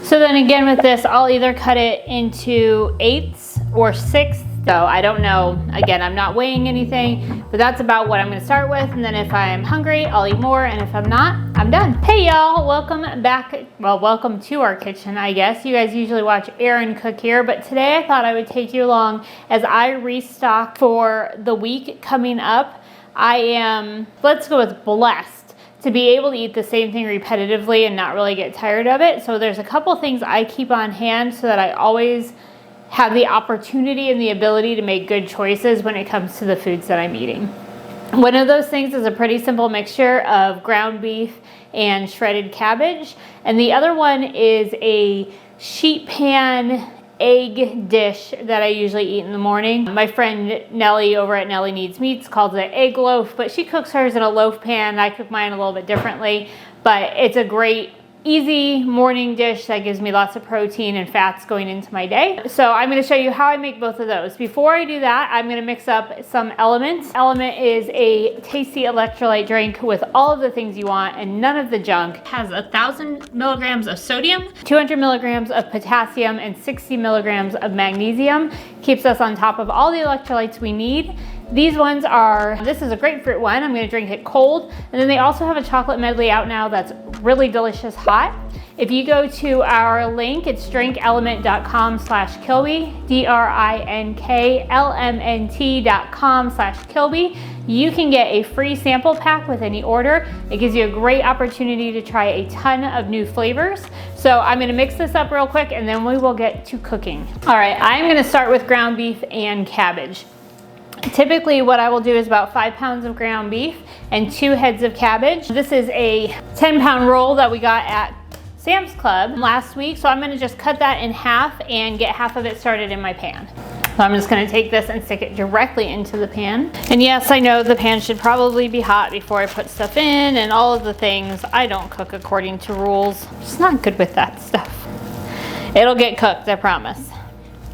So then again with this, I'll either cut it into 8ths or 6ths. So I don't know, again, I'm not weighing anything, but that's about what I'm gonna start with. And then if I'm hungry, I'll eat more. And if I'm not, I'm done. Hey y'all, welcome back. Well, welcome to our kitchen, I guess. You guys usually watch Erin cook here, but today I thought I would take you along as I restock for the week coming up. I am, let's go with blessed to be able to eat the same thing repetitively and not really get tired of it. So there's a couple things I keep on hand so that I always have the opportunity and the ability to make good choices when it comes to the foods that I'm eating. One of those things is a pretty simple mixture of ground beef and shredded cabbage. And the other one is a sheet pan egg dish that I usually eat in the morning. My friend Nellie over at Nellie Needs Meats calls it egg loaf, but she cooks hers in a loaf pan. I cook mine a little bit differently, but it's a great easy morning dish that gives me lots of protein and fats going into my day. So I'm going to show you how I make both of those. Before I do that, I'm going to mix up some Elements. Element is a tasty electrolyte drink with all of the things you want and none of the junk. It has 1,000 milligrams of sodium, 200 milligrams of potassium, and 60 milligrams of magnesium. Keeps us on top of all the electrolytes we need. These ones are, this is a grapefruit one. I'm gonna drink it cold. And then they also have a chocolate medley out now that's really delicious hot. If you go to our link, it's drinkelement.com/Kilby, drinklmnt.com/Kilby. You can get a free sample pack with any order. It gives you a great opportunity to try a ton of new flavors. So I'm gonna mix this up real quick and then we will get to cooking. All right, I'm gonna start with ground beef and cabbage. Typically what I will do is about 5 pounds of ground beef and 2 heads of cabbage. This is a 10-pound roll that we got at Sam's Club last week. So I'm gonna just cut that in half and get half of it started in my pan. So I'm just gonna take this and stick it directly into the pan. And yes, I know the pan should probably be hot before I put stuff in and all of the things. I don't cook according to rules. I'm just not good with that stuff. It'll get cooked, I promise.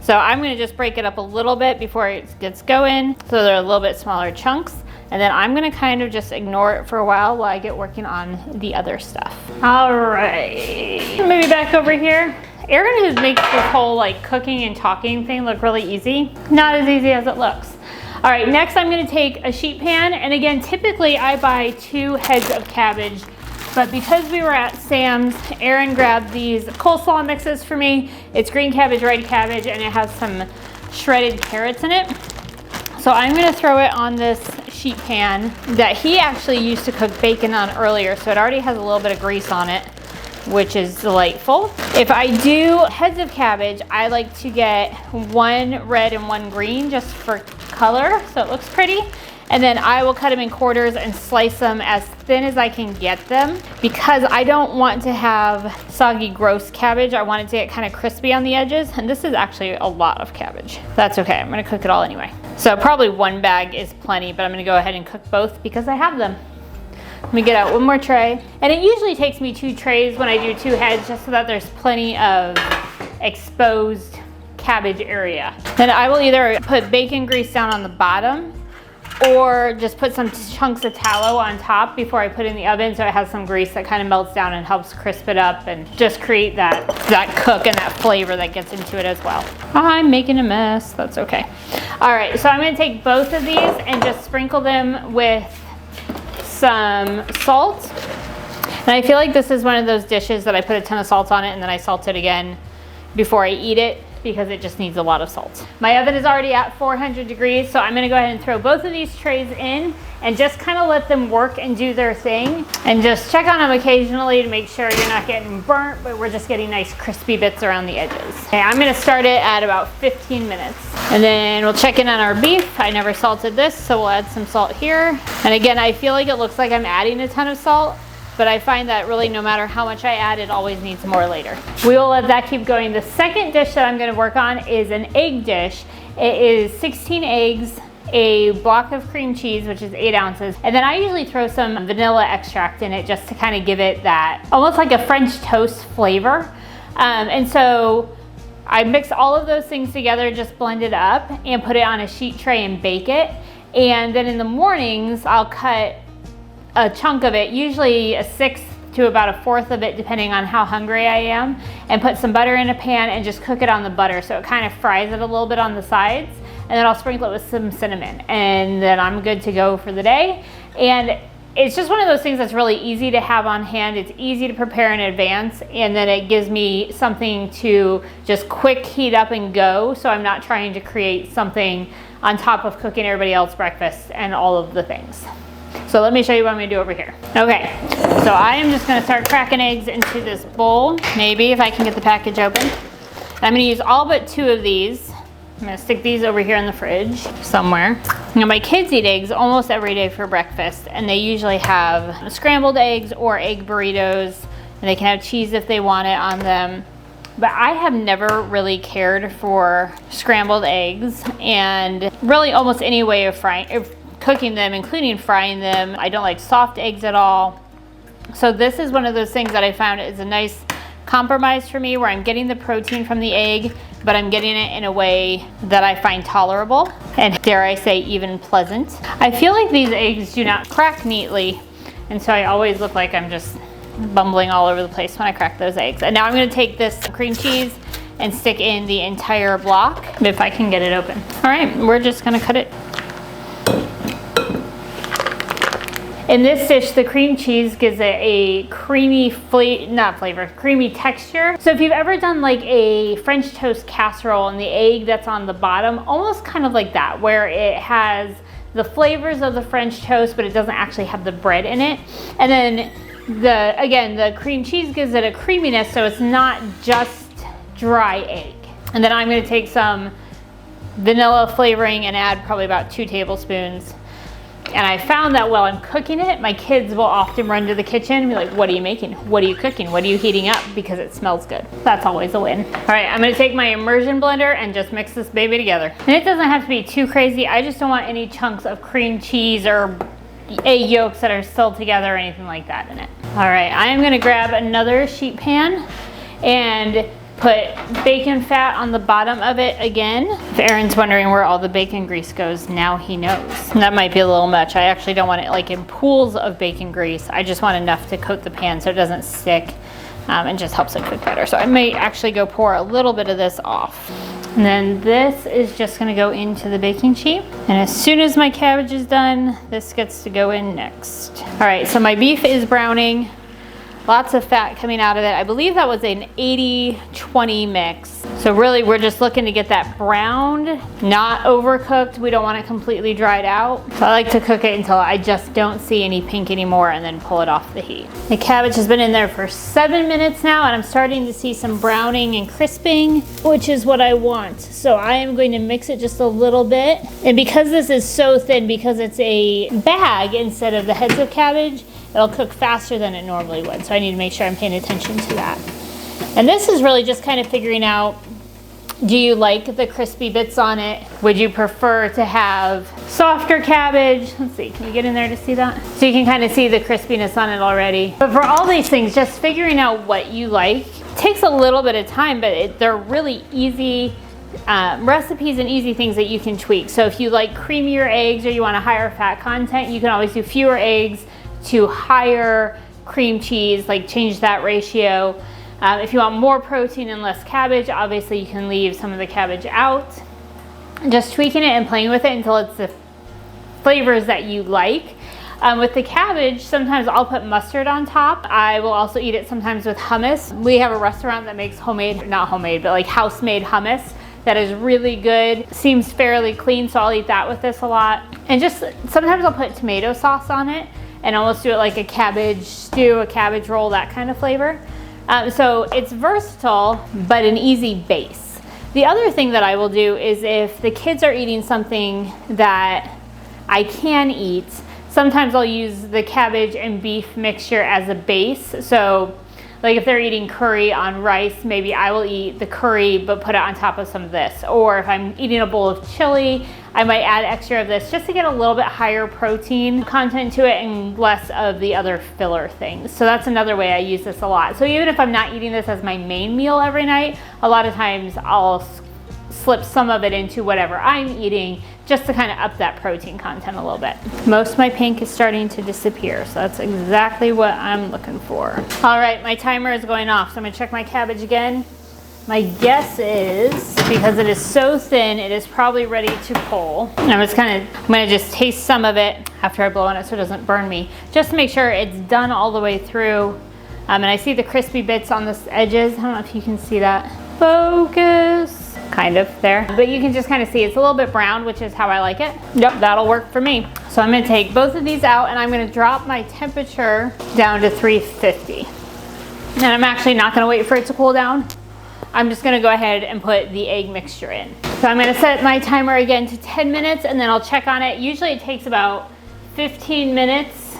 So I'm gonna just break it up a little bit before it gets going so they're a little bit smaller chunks. And then I'm gonna kind of just ignore it for a while I get working on the other stuff. All right, maybe back over here. Erin has makes this whole like cooking and talking thing look really easy. Not as easy as it looks. All right, next I'm gonna take a sheet pan. And again, typically I buy 2 heads of cabbage. But because we were at Sam's, Erin grabbed these coleslaw mixes for me. It's green cabbage, red cabbage, and it has some shredded carrots in it. So I'm gonna throw it on this sheet pan that he actually used to cook bacon on earlier. So it already has a little bit of grease on it, which is delightful. If I do heads of cabbage, I like to get 1 red and 1 green just for color, so it looks pretty. And then I will cut them in quarters and slice them as thin as I can get them because I don't want to have soggy, gross cabbage. I want it to get kind of crispy on the edges. And this is actually a lot of cabbage. That's okay, I'm gonna cook it all anyway. So probably 1 bag is plenty, but I'm gonna go ahead and cook both because I have them. Let me get out 1 more tray. And it usually takes me 2 trays when I do 2 heads just so that there's plenty of exposed cabbage area. Then I will either put bacon grease down on the bottom or just put some chunks of tallow on top before I put it in the oven so it has some grease that kind of melts down and helps crisp it up and just create that cook and that flavor that gets into it as well. I'm making a mess, that's okay. All right, so I'm gonna take both of these and just sprinkle them with some salt. And I feel like this is one of those dishes that I put a ton of salt on it and then I salt it again before I eat it, because it just needs a lot of salt. My oven is already at 400 degrees, so I'm gonna go ahead and throw both of these trays in and just kind of let them work and do their thing. And just check on them occasionally to make sure you're not getting burnt, but we're just getting nice crispy bits around the edges. Okay, I'm gonna start it at about 15 minutes. And then we'll check in on our beef. I never salted this, so we'll add some salt here. And again, I feel like it looks like I'm adding a ton of salt, but I find that really no matter how much I add, it always needs more later. We will let that keep going. The second dish that I'm gonna work on is an egg dish. It is 16 eggs, a block of cream cheese, which is 8 ounces. And then I usually throw some vanilla extract in it just to kind of give it that, almost like a French toast flavor. And so I mix all of those things together, just blend it up and put it on a sheet tray and bake it. And then in the mornings, I'll cut a chunk of it, usually a 1/6 to about 1/4 of it depending on how hungry I am, and put some butter in a pan and just cook it on the butter so it kind of fries it a little bit on the sides, and then I'll sprinkle it with some cinnamon, and then I'm good to go for the day. And it's just one of those things that's really easy to have on hand. It's easy to prepare in advance, and then it gives me something to just quick heat up and go, so I'm not trying to create something on top of cooking everybody else's breakfast and all of the things. So let me show you what I'm gonna do over here. Okay, so I am just gonna start cracking eggs into this bowl, maybe if I can get the package open. And I'm gonna use all but 2 of these. I'm gonna stick these over here in the fridge somewhere. You know, my kids eat eggs almost every day for breakfast, and they usually have scrambled eggs or egg burritos, and they can have cheese if they want it on them. But I have never really cared for scrambled eggs, and really almost any way of cooking them, including frying them. I don't like soft eggs at all. So this is one of those things that I found is a nice compromise for me, where I'm getting the protein from the egg, but I'm getting it in a way that I find tolerable, and dare I say even pleasant. I feel like these eggs do not crack neatly, and so I always look like I'm just bumbling all over the place when I crack those eggs. And now I'm gonna take this cream cheese and stick in the entire block, if I can get it open. All right, we're just gonna cut it. In this dish, the cream cheese gives it a creamy creamy texture. So if you've ever done like a French toast casserole and the egg that's on the bottom, almost kind of like that, where it has the flavors of the French toast, but it doesn't actually have the bread in it. And then the cream cheese gives it a creaminess, so it's not just dry egg. And then I'm gonna take some vanilla flavoring and add probably about 2 tablespoons. And I found that while I'm cooking it, my kids will often run to the kitchen and be like, what are you making? What are you cooking? What are you heating up? Because it smells good. That's always a win. All right, I'm gonna take my immersion blender and just mix this baby together. And it doesn't have to be too crazy. I just don't want any chunks of cream cheese or egg yolks that are still together or anything like that in it. All right, I am gonna grab another sheet pan and put bacon fat on the bottom of it again. If Aaron's wondering where all the bacon grease goes, now he knows. That might be a little much. I actually don't want it like in pools of bacon grease. I just want enough to coat the pan so it doesn't stick, and just helps it cook better. So I may actually go pour a little bit of this off. And then this is just gonna go into the baking sheet. And as soon as my cabbage is done, this gets to go in next. All right, so my beef is browning. Lots of fat coming out of it. I believe that was an 80-20 mix. So really we're just looking to get that browned, not overcooked. We don't want it completely dried out. So I like to cook it until I just don't see any pink anymore and then pull it off the heat. The cabbage has been in there for 7 minutes now, and I'm starting to see some browning and crisping, which is what I want. So I am going to mix it just a little bit. And because this is so thin, because it's a bag instead of the heads of cabbage, it'll cook faster than it normally would. So I need to make sure I'm paying attention to that. And this is really just kind of figuring out, do you like the crispy bits on it? Would you prefer to have softer cabbage? Let's see, can you get in there to see that? So you can kind of see the crispiness on it already. But for all these things, just figuring out what you like takes a little bit of time, but they're really easy recipes and easy things that you can tweak. So if you like creamier eggs or you want a higher fat content, you can always do fewer eggs to higher cream cheese, like change that ratio. If you want more protein and less cabbage, obviously you can leave some of the cabbage out. Just tweaking it and playing with it until it's the flavors that you like. With the cabbage, sometimes I'll put mustard on top. I will also eat it sometimes with hummus. We have a restaurant that makes not homemade, but like house-made hummus that is really good. Seems fairly clean, so I'll eat that with this a lot. And just sometimes I'll put tomato sauce on it and almost do it like a cabbage stew, a cabbage roll, that kind of flavor. So it's versatile, but an easy base. The other thing that I will do is if the kids are eating something that I can eat, sometimes I'll use the cabbage and beef mixture as a base. So like if they're eating curry on rice, maybe I will eat the curry but put it on top of some of this. Or if I'm eating a bowl of chili, I might add extra of this just to get a little bit higher protein content to it and less of the other filler things. So that's another way I use this a lot. So even if I'm not eating this as my main meal every night, a lot of times I'll slip some of it into whatever I'm eating just to kind of up that protein content a little bit. Most of my pink is starting to disappear, so that's exactly what I'm looking for. All right, my timer is going off, so I'm gonna check my cabbage again. My guess is, because it is so thin, it is probably ready to pull. And I'm gonna just taste some of it after I blow on it so it doesn't burn me, just to make sure it's done all the way through. And I see the crispy bits on the edges. I don't know if you can see that. Focus, kind of there. But you can just kind of see it's a little bit brown, which is how I like it. Yep, that'll work for me. So I'm gonna take both of these out and I'm gonna drop my temperature down to 350. And I'm actually not gonna wait for it to cool down. I'm just gonna go ahead and put the egg mixture in. So I'm gonna set my timer again to 10 minutes and then I'll check on it. Usually it takes about 15 minutes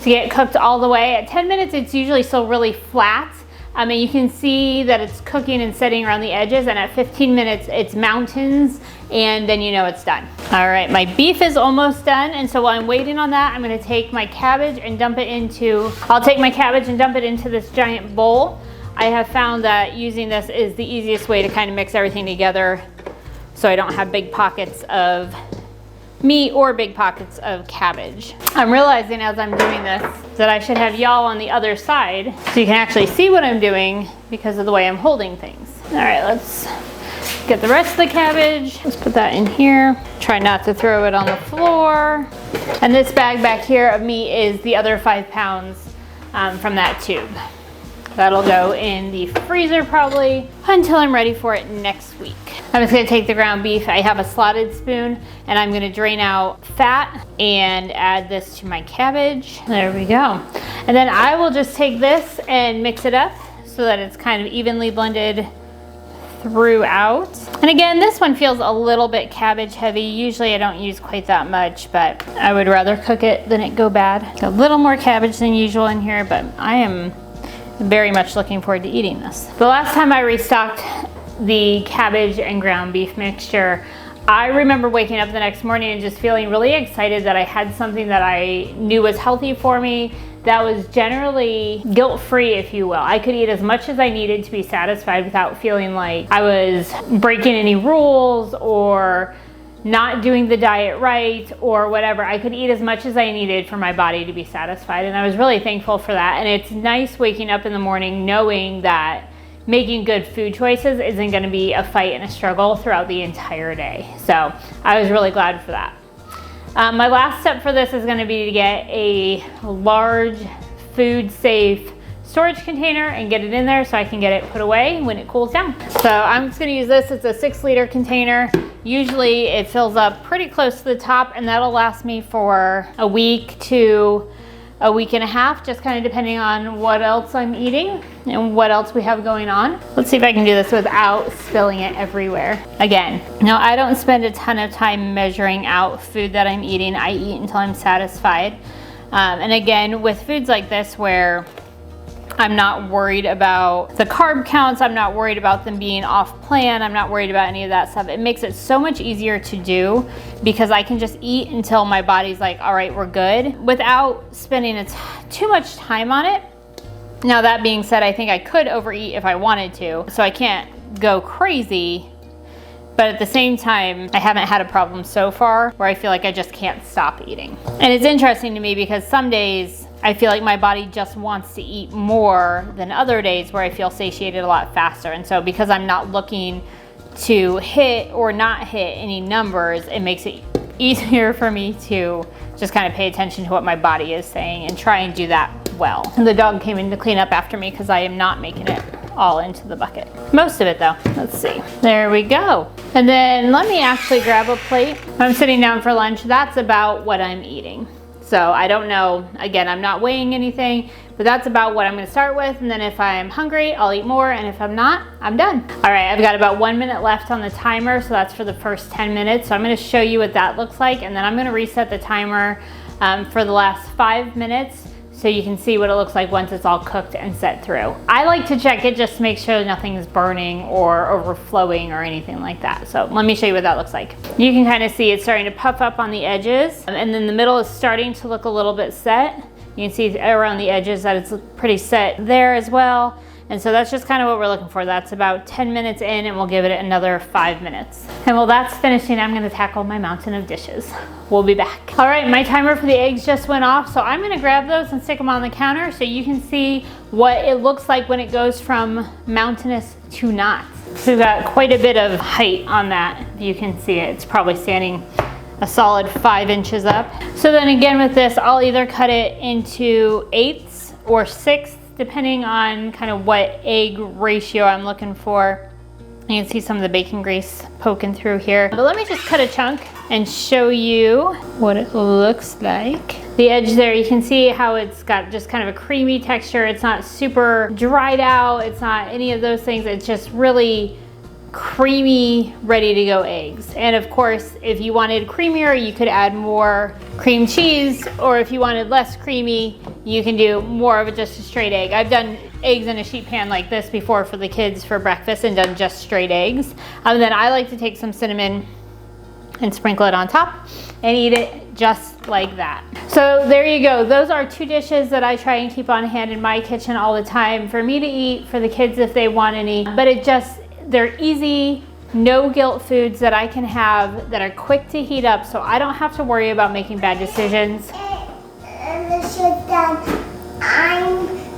to get cooked all the way. At 10 minutes, it's usually still really flat. And you can see that it's cooking and setting around the edges, and at 15 minutes, it's mountains, and then you know it's done. All right, my beef is almost done, and so while I'm waiting on that, I'm gonna take my cabbage and dump it into, this giant bowl. I have found that using this is the easiest way to kind of mix everything together so I don't have big pockets of meat or big pockets of cabbage. I'm realizing as I'm doing this that I should have y'all on the other side so you can actually see what I'm doing because of the way I'm holding things. All right, let's get the rest of the cabbage. Let's put that in here. Try not to throw it on the floor. And this bag back here of meat is the other 5 pounds from that tube. That'll go in the freezer probably until I'm ready for it next week. I'm just gonna take the ground beef. I have a slotted spoon and I'm gonna drain out fat and add this to my cabbage. There we go. And then I will just take this and mix it up so that it's kind of evenly blended throughout. And again, this one feels a little bit cabbage heavy. Usually I don't use quite that much, but I would rather cook it than it go bad. A little more cabbage than usual in here, but I am very much looking forward to eating this. The last time I restocked the cabbage and ground beef mixture, I remember waking up the next morning and just feeling really excited that I had something that I knew was healthy for me, that was generally guilt-free, if you will. I could eat as much as I needed to be satisfied without feeling like I was breaking any rules or not doing the diet right or whatever. I could eat as much as I needed for my body to be satisfied, and I was really thankful for that. And it's nice waking up in the morning knowing that making good food choices isn't going to be a fight and a struggle throughout the entire day. So I was really glad for that. My last step for this is going to be to get a large food safe storage container and get it in there so I can get it put away when it cools down. So I'm just going to use this. It's a 6-liter container. Usually it fills up pretty close to the top, and that'll last me for a week to a week and a half, just kind of depending on what else I'm eating and what else we have going on. Let's see if I can do this without spilling it everywhere. Again, now I don't spend a ton of time measuring out food that I'm eating. I eat until I'm satisfied. And again, with foods like this where I'm not worried about the carb counts, I'm not worried about them being off plan, I'm not worried about any of that stuff. It makes it so much easier to do because I can just eat until my body's like, all right, we're good, without spending too much time on it. Now that being said, I think I could overeat if I wanted to, so I can't go crazy, but at the same time, I haven't had a problem so far where I feel like I just can't stop eating. And it's interesting to me because some days I feel like my body just wants to eat more than other days where I feel satiated a lot faster. And so because I'm not looking to hit or not hit any numbers, it makes it easier for me to just kind of pay attention to what my body is saying and try and do that well. And the dog came in to clean up after me because I am not making it all into the bucket. Most of it though. Let's see. There we go. And then let me actually grab a plate. I'm sitting down for lunch. That's about what I'm eating. So I don't know, again, I'm not weighing anything, but that's about what I'm gonna start with. And then if I'm hungry, I'll eat more. And if I'm not, I'm done. All right, I've got about 1 minute left on the timer. So that's for the first 10 minutes. So I'm gonna show you what that looks like. And then I'm gonna reset the timer for the last 5 minutes so you can see what it looks like once it's all cooked and set through. I like to check it just to make sure nothing is burning or overflowing or anything like that. So let me show you what that looks like. You can kind of see it's starting to puff up on the edges, and then the middle is starting to look a little bit set. You can see around the edges that it's pretty set there as well. And so that's just kind of what we're looking for. That's about 10 minutes in, and we'll give it another 5 minutes. And while that's finishing, I'm gonna tackle my mountain of dishes. We'll be back. All right, my timer for the eggs just went off, so I'm gonna grab those and stick them on the counter so you can see what it looks like when it goes from mountainous to not. So we've got quite a bit of height on that. You can see it. It's probably standing a solid 5 inches up. So then again with this, I'll either cut it into 1/8 or 1/6, depending on kind of what egg ratio I'm looking for. You can see some of the bacon grease poking through here. But let me just cut a chunk and show you what it looks like. The edge there, you can see how it's got just kind of a creamy texture. It's not super dried out. It's not any of those things. It's just really creamy, ready to go eggs. And of course, if you wanted creamier, you could add more cream cheese, or if you wanted less creamy, you can do more of just a straight egg. I've done eggs in a sheet pan like this before for the kids for breakfast and done just straight eggs. And then I like to take some cinnamon and sprinkle it on top and eat it just like that. So there you go. Those are 2 dishes that I try and keep on hand in my kitchen all the time for me to eat, for the kids if they want any. But they're easy, no guilt foods that I can have that are quick to heat up, so I don't have to worry about making bad decisions. I'm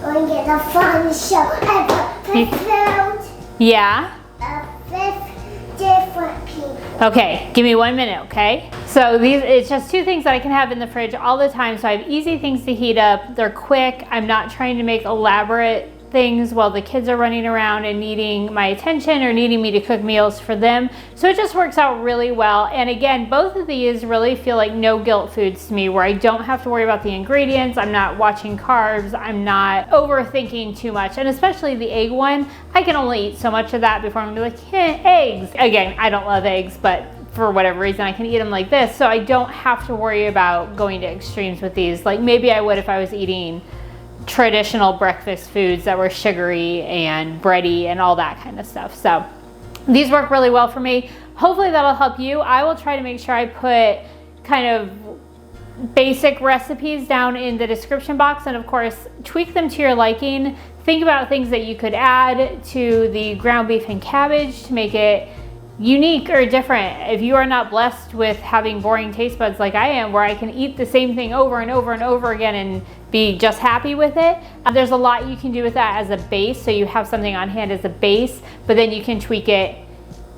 going to get a fun show. I found Yeah? 5 different people. Okay, give me 1 minute, okay? So it's just 2 things that I can have in the fridge all the time, so I have easy things to heat up. They're quick. I'm not trying to make elaborate things while the kids are running around and needing my attention or needing me to cook meals for them. So it just works out really well. And again, both of these really feel like no guilt foods to me, where I don't have to worry about the ingredients. I'm not watching carbs. I'm not overthinking too much. And especially the egg one, I can only eat so much of that before I'm gonna be like, eggs. Again, I don't love eggs, but for whatever reason, I can eat them like this. So I don't have to worry about going to extremes with these. Like maybe I would if I was eating traditional breakfast foods that were sugary and bready and all that kind of stuff. So these work really well for me. Hopefully that'll help you. I will try to make sure I put kind of basic recipes down in the description box, and of course tweak them to your liking. Think about things that you could add to the ground beef and cabbage to make it unique or different. If you are not blessed with having boring taste buds like I am, where I can eat the same thing over and over and over again and be just happy with it, there's a lot you can do with that as a base, so you have something on hand as a base, but then you can tweak it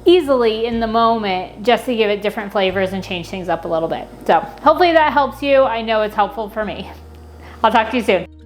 easily in the moment just to give it different flavors and change things up a little bit. So hopefully that helps you. I know it's helpful for me. I'll talk to you soon.